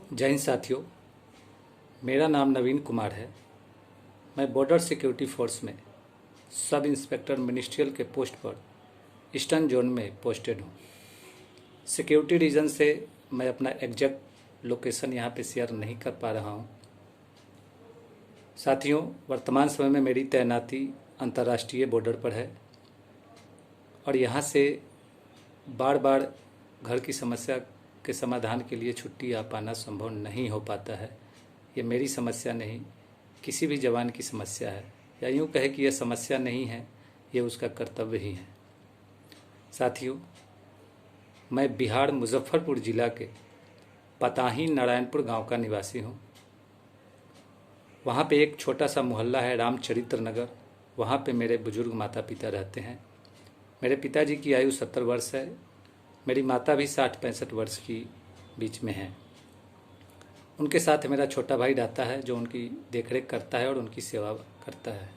जय हिंद साथियों, मेरा नाम नवीन कुमार है। मैं बॉर्डर सिक्योरिटी फोर्स में सब इंस्पेक्टर मिनिस्ट्रियल के पोस्ट पर ईस्टर्न जोन में पोस्टेड हूँ। सिक्योरिटी रीज़न से मैं अपना एग्जैक्ट लोकेशन यहाँ पे शेयर नहीं कर पा रहा हूँ। साथियों, वर्तमान समय में मेरी तैनाती अंतर्राष्ट्रीय बॉर्डर पर है और यहाँ से बार बार घर की समस्या के समाधान के लिए छुट्टी आ पाना संभव नहीं हो पाता है। ये मेरी समस्या नहीं, किसी भी जवान की समस्या है, या यूँ कहे कि यह समस्या नहीं है, ये उसका कर्तव्य ही है। साथियों, मैं बिहार मुजफ्फरपुर ज़िला के पताही नारायणपुर गांव का निवासी हूँ। वहाँ पे एक छोटा सा मोहल्ला है रामचरित्र नगर। वहाँ पे मेरे बुजुर्ग माता पिता रहते हैं। मेरे पिताजी की आयु 70 वर्ष है। मेरी माता भी 60-65 वर्ष की बीच में है। उनके साथ मेरा छोटा भाई रहता है जो उनकी देखरेख करता है और उनकी सेवा करता है।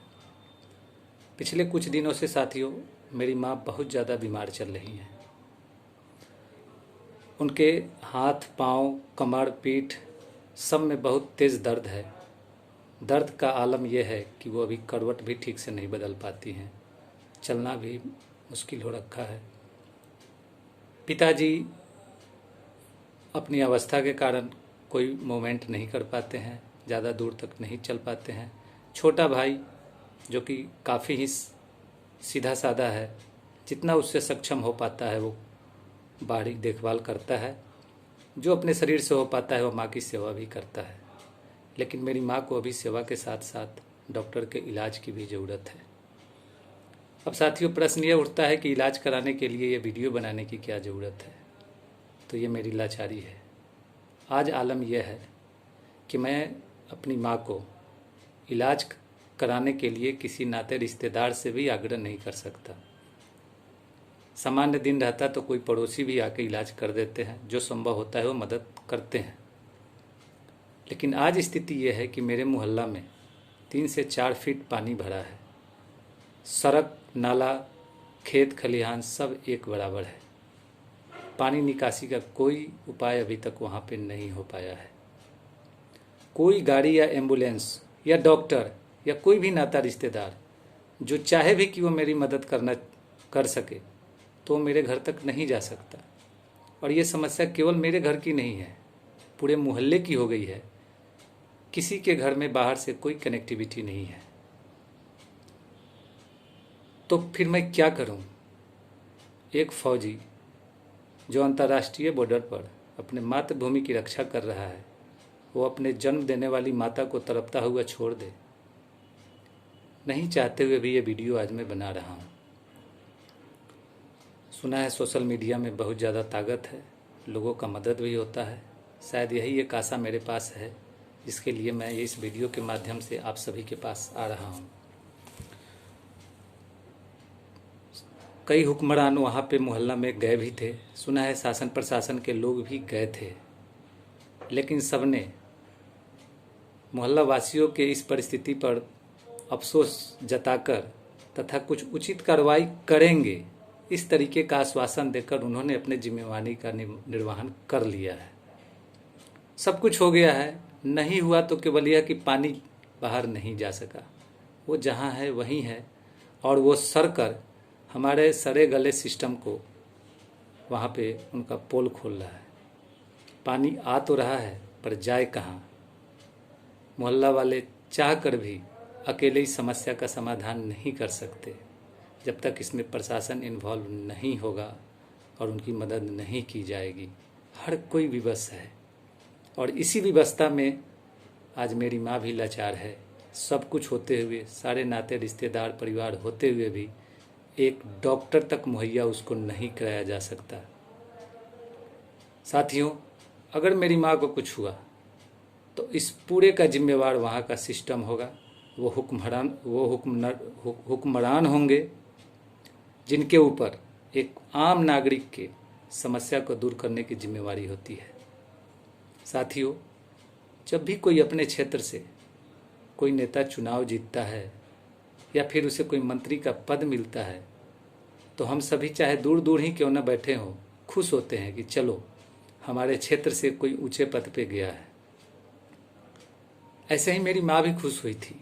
पिछले कुछ दिनों से साथियों, मेरी माँ बहुत ज़्यादा बीमार चल रही हैं। उनके हाथ, पाँव, कमर, पीठ सब में बहुत तेज़ दर्द है। दर्द का आलम यह है कि वो अभी करवट भी ठीक से नहीं बदल पाती हैं। चलना भी मुश्किल हो रखा है। पिताजी अपनी अवस्था के कारण कोई मूवमेंट नहीं कर पाते हैं, ज़्यादा दूर तक नहीं चल पाते हैं। छोटा भाई जो कि काफ़ी ही सीधा साधा है, जितना उससे सक्षम हो पाता है वो बारीक देखभाल करता है। जो अपने शरीर से हो पाता है वो माँ की सेवा भी करता है। लेकिन मेरी माँ को अभी सेवा के साथ साथ डॉक्टर के इलाज की भी ज़रूरत है। अब साथियों, प्रश्न ये उठता है कि इलाज कराने के लिए ये वीडियो बनाने की क्या ज़रूरत है। तो ये मेरी लाचारी है। आज आलम यह है कि मैं अपनी माँ को इलाज कराने के लिए किसी नाते रिश्तेदार से भी आग्रह नहीं कर सकता। सामान्य दिन रहता तो कोई पड़ोसी भी आके इलाज कर देते हैं, जो संभव होता है वो मदद करते हैं। लेकिन आज स्थिति यह है कि मेरे मोहल्ला में 3 से 4 फीट पानी भरा है। सड़क, नाला, खेत खलिहान सब एक बराबर है। पानी निकासी का कोई उपाय अभी तक वहाँ पे नहीं हो पाया है। कोई गाड़ी या एम्बुलेंस या डॉक्टर या कोई भी नाता रिश्तेदार जो चाहे भी कि वो मेरी मदद कर सके तो मेरे घर तक नहीं जा सकता। और ये समस्या केवल मेरे घर की नहीं है, पूरे मोहल्ले की हो गई है। किसी के घर में बाहर से कोई कनेक्टिविटी नहीं है। तो फिर मैं क्या करूं? एक फौजी जो अंतर्राष्ट्रीय बॉर्डर पर अपने मातृभूमि की रक्षा कर रहा है, वो अपने जन्म देने वाली माता को तड़पता हुआ छोड़ दे? नहीं चाहते हुए भी ये वीडियो आज मैं बना रहा हूँ। सुना है सोशल मीडिया में बहुत ज़्यादा ताकत है, लोगों का मदद भी होता है। शायद यही एक आशा मेरे पास है, जिसके लिए मैं इस वीडियो के माध्यम से आप सभी के पास आ रहा हूँ। कई हुक्मरान वहाँ पे मोहल्ला में गए भी थे। सुना है शासन प्रशासन के लोग भी गए थे, लेकिन सबने मोहल्ला वासियों के इस परिस्थिति पर अफसोस जताकर तथा कुछ उचित कार्रवाई करेंगे इस तरीके का आश्वासन देकर उन्होंने अपने जिम्मेवारी का निर्वहन कर लिया है। सब कुछ हो गया है। नहीं हुआ तो केवल यह कि पानी बाहर नहीं जा सका। वो जहाँ है वहीं है और वो सरकर हमारे सड़े गले सिस्टम को वहाँ पे उनका पोल खोल रहा है। पानी आ तो रहा है पर जाए कहाँ? मोहल्ला वाले चाह कर भी अकेले इस समस्या का समाधान नहीं कर सकते जब तक इसमें प्रशासन इन्वॉल्व नहीं होगा और उनकी मदद नहीं की जाएगी। हर कोई विवश है और इसी विवशता में आज मेरी माँ भी लाचार है। सब कुछ होते हुए, सारे नाते रिश्तेदार परिवार होते हुए भी एक डॉक्टर तक मुहैया उसको नहीं कराया जा सकता। साथियों, अगर मेरी माँ को कुछ हुआ तो इस पूरे का जिम्मेवार वहाँ का सिस्टम होगा। वो हुक्मरान होंगे जिनके ऊपर एक आम नागरिक के समस्या को दूर करने की जिम्मेवारी होती है। साथियों, जब भी कोई अपने क्षेत्र से कोई नेता चुनाव जीतता है या फिर उसे कोई मंत्री का पद मिलता है तो हम सभी, चाहे दूर दूर ही क्यों न बैठे हों, खुश होते हैं कि चलो हमारे क्षेत्र से कोई ऊंचे पद पे गया है। ऐसे ही मेरी माँ भी खुश हुई थी,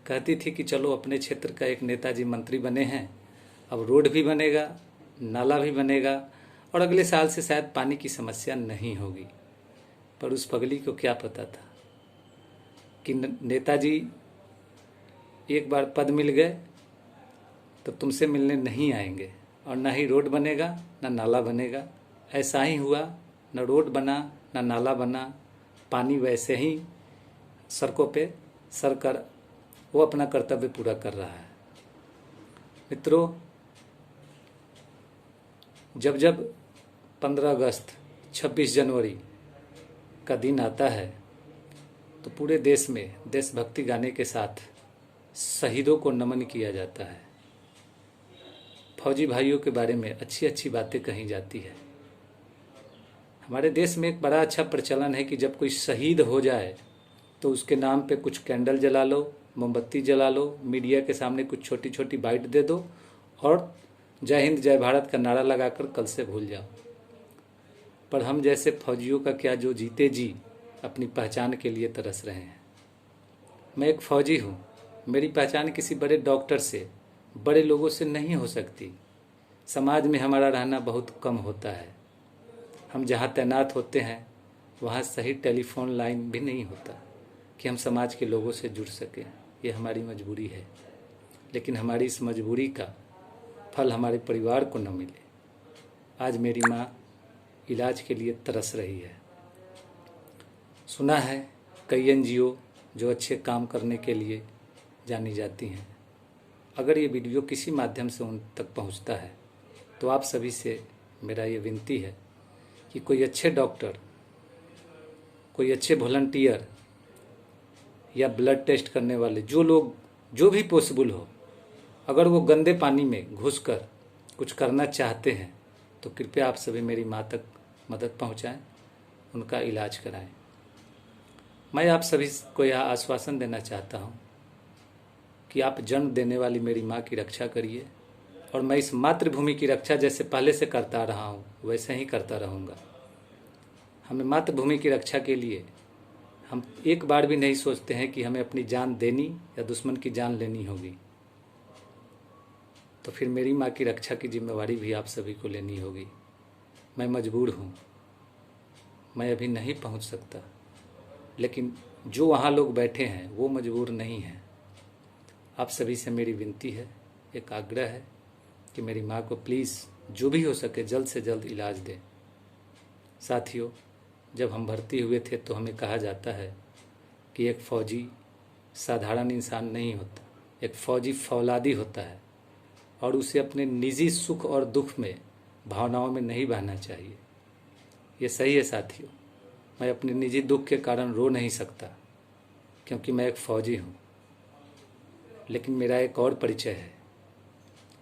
कहती थी कि चलो अपने क्षेत्र का एक नेताजी मंत्री बने हैं, अब रोड भी बनेगा, नाला भी बनेगा और अगले साल से शायद पानी की समस्या नहीं होगी। पर उस पगली को क्या पता था कि नेताजी एक बार पद मिल गए तो तुमसे मिलने नहीं आएंगे और ना ही रोड बनेगा ना नाला बनेगा। ऐसा ही हुआ, न रोड बना न नाला बना, पानी वैसे ही सड़कों पे सर कर वो अपना कर्तव्य पूरा कर रहा है। मित्रों, जब जब 15 अगस्त 26 जनवरी का दिन आता है तो पूरे देश में देशभक्ति गाने के साथ शहीदों को नमन किया जाता है। फौजी भाइयों के बारे में अच्छी अच्छी बातें कही जाती है। हमारे देश में एक बड़ा अच्छा प्रचलन है कि जब कोई शहीद हो जाए तो उसके नाम पे कुछ कैंडल जला लो, मोमबत्ती जला लो, मीडिया के सामने कुछ छोटी छोटी बाइट दे दो और जय हिंद जय भारत का नारा लगाकर कल से भूल जाओ। पर हम जैसे फौजियों का क्या, जो जीते जी अपनी पहचान के लिए तरस रहे हैं। मैं एक फौजी हूँ, मेरी पहचान किसी बड़े डॉक्टर से, बड़े लोगों से नहीं हो सकती। समाज में हमारा रहना बहुत कम होता है। हम जहाँ तैनात होते हैं वहाँ सही टेलीफोन लाइन भी नहीं होता कि हम समाज के लोगों से जुड़ सकें। ये हमारी मजबूरी है, लेकिन हमारी इस मजबूरी का फल हमारे परिवार को न मिले। आज मेरी माँ इलाज के लिए तरस रही है। सुना है कई एनजीओ जो अच्छे काम करने के लिए जानी जाती हैं। अगर ये वीडियो किसी माध्यम से उन तक पहुंचता है तो आप सभी से मेरा ये विनती है कि कोई अच्छे डॉक्टर, कोई अच्छे वॉलंटियर या ब्लड टेस्ट करने वाले जो लोग, जो भी पॉसिबल हो, अगर वो गंदे पानी में घुसकर कुछ करना चाहते हैं तो कृपया आप सभी मेरी माँ तक मदद पहुँचाएं, उनका इलाज कराएं। मैं आप सभी को यह आश्वासन देना चाहता हूँ कि आप जन्म देने वाली मेरी माँ की रक्षा करिए और मैं इस मातृभूमि की रक्षा जैसे पहले से करता रहा हूँ वैसे ही करता रहूँगा। हमें मातृभूमि की रक्षा के लिए हम एक बार भी नहीं सोचते हैं कि हमें अपनी जान देनी या दुश्मन की जान लेनी होगी। तो फिर मेरी माँ की रक्षा की जिम्मेवारी भी आप सभी को लेनी होगी। मैं मजबूर हूँ, मैं अभी नहीं पहुँच सकता, लेकिन जो वहाँ लोग बैठे हैं वो मजबूर नहीं हैं। आप सभी से मेरी विनती है, एक आग्रह है कि मेरी माँ को प्लीज़ जो भी हो सके जल्द से जल्द इलाज दें। साथियों, जब हम भर्ती हुए थे तो हमें कहा जाता है कि एक फ़ौजी साधारण इंसान नहीं होता, एक फ़ौजी फौलादी होता है और उसे अपने निजी सुख और दुख में, भावनाओं में नहीं बहना चाहिए। ये सही है साथियों, मैं अपने निजी दुख के कारण रो नहीं सकता क्योंकि मैं एक फ़ौजी हूँ, लेकिन मेरा एक और परिचय है।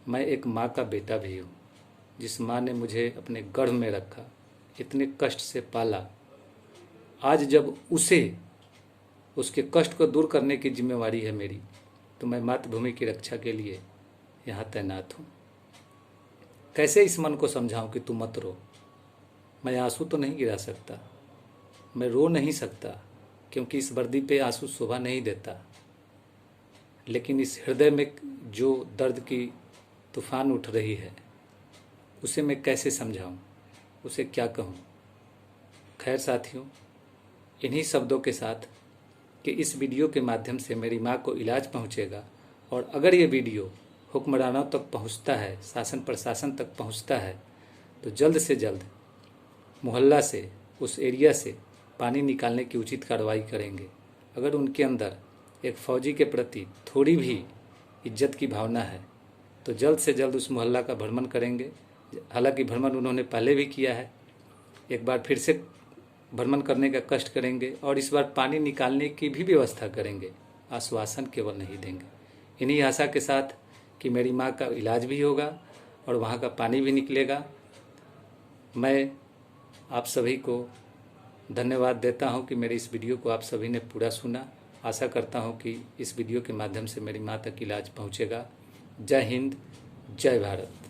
मैं एक माँ का बेटा भी हूँ, जिस माँ ने मुझे अपने गर्भ में रखा, इतने कष्ट से पाला। आज जब उसके कष्ट को दूर करने की जिम्मेवारी है मेरी, तो मैं मातृभूमि की रक्षा के लिए यहाँ तैनात हूँ। कैसे इस मन को समझाऊँ कि तू मत रो। मैं आंसू तो नहीं गिरा सकता, मैं रो नहीं सकता क्योंकि इस वर्दी पे आंसू शोभा नहीं देता, लेकिन इस हृदय में जो दर्द की तूफान उठ रही है उसे मैं कैसे समझाऊं, उसे क्या कहूं। खैर साथियों, इन्हीं शब्दों के साथ कि इस वीडियो के माध्यम से मेरी माँ को इलाज पहुंचेगा और अगर ये वीडियो हुक्मरानों तक पहुंचता है, शासन प्रशासन तक पहुंचता है, तो जल्द से जल्द मोहल्ला से, उस एरिया से पानी निकालने की उचित कार्रवाई करेंगे। अगर उनके अंदर एक फ़ौजी के प्रति थोड़ी भी इज्जत की भावना है तो जल्द से जल्द उस मोहल्ला का भ्रमण करेंगे। हालांकि भ्रमण उन्होंने पहले भी किया है, एक बार फिर से भ्रमण करने का कष्ट करेंगे और इस बार पानी निकालने की भी व्यवस्था करेंगे। आश्वासन केवल नहीं देंगे। इन्हीं आशा के साथ कि मेरी माँ का इलाज भी होगा और वहाँ का पानी भी निकलेगा, मैं आप सभी को धन्यवाद देता हूं कि मेरे इस वीडियो को आप सभी ने पूरा सुना। आशा करता हूं कि इस वीडियो के माध्यम से मेरी माँ तक इलाज पहुंचेगा। जय हिंद, जय भारत।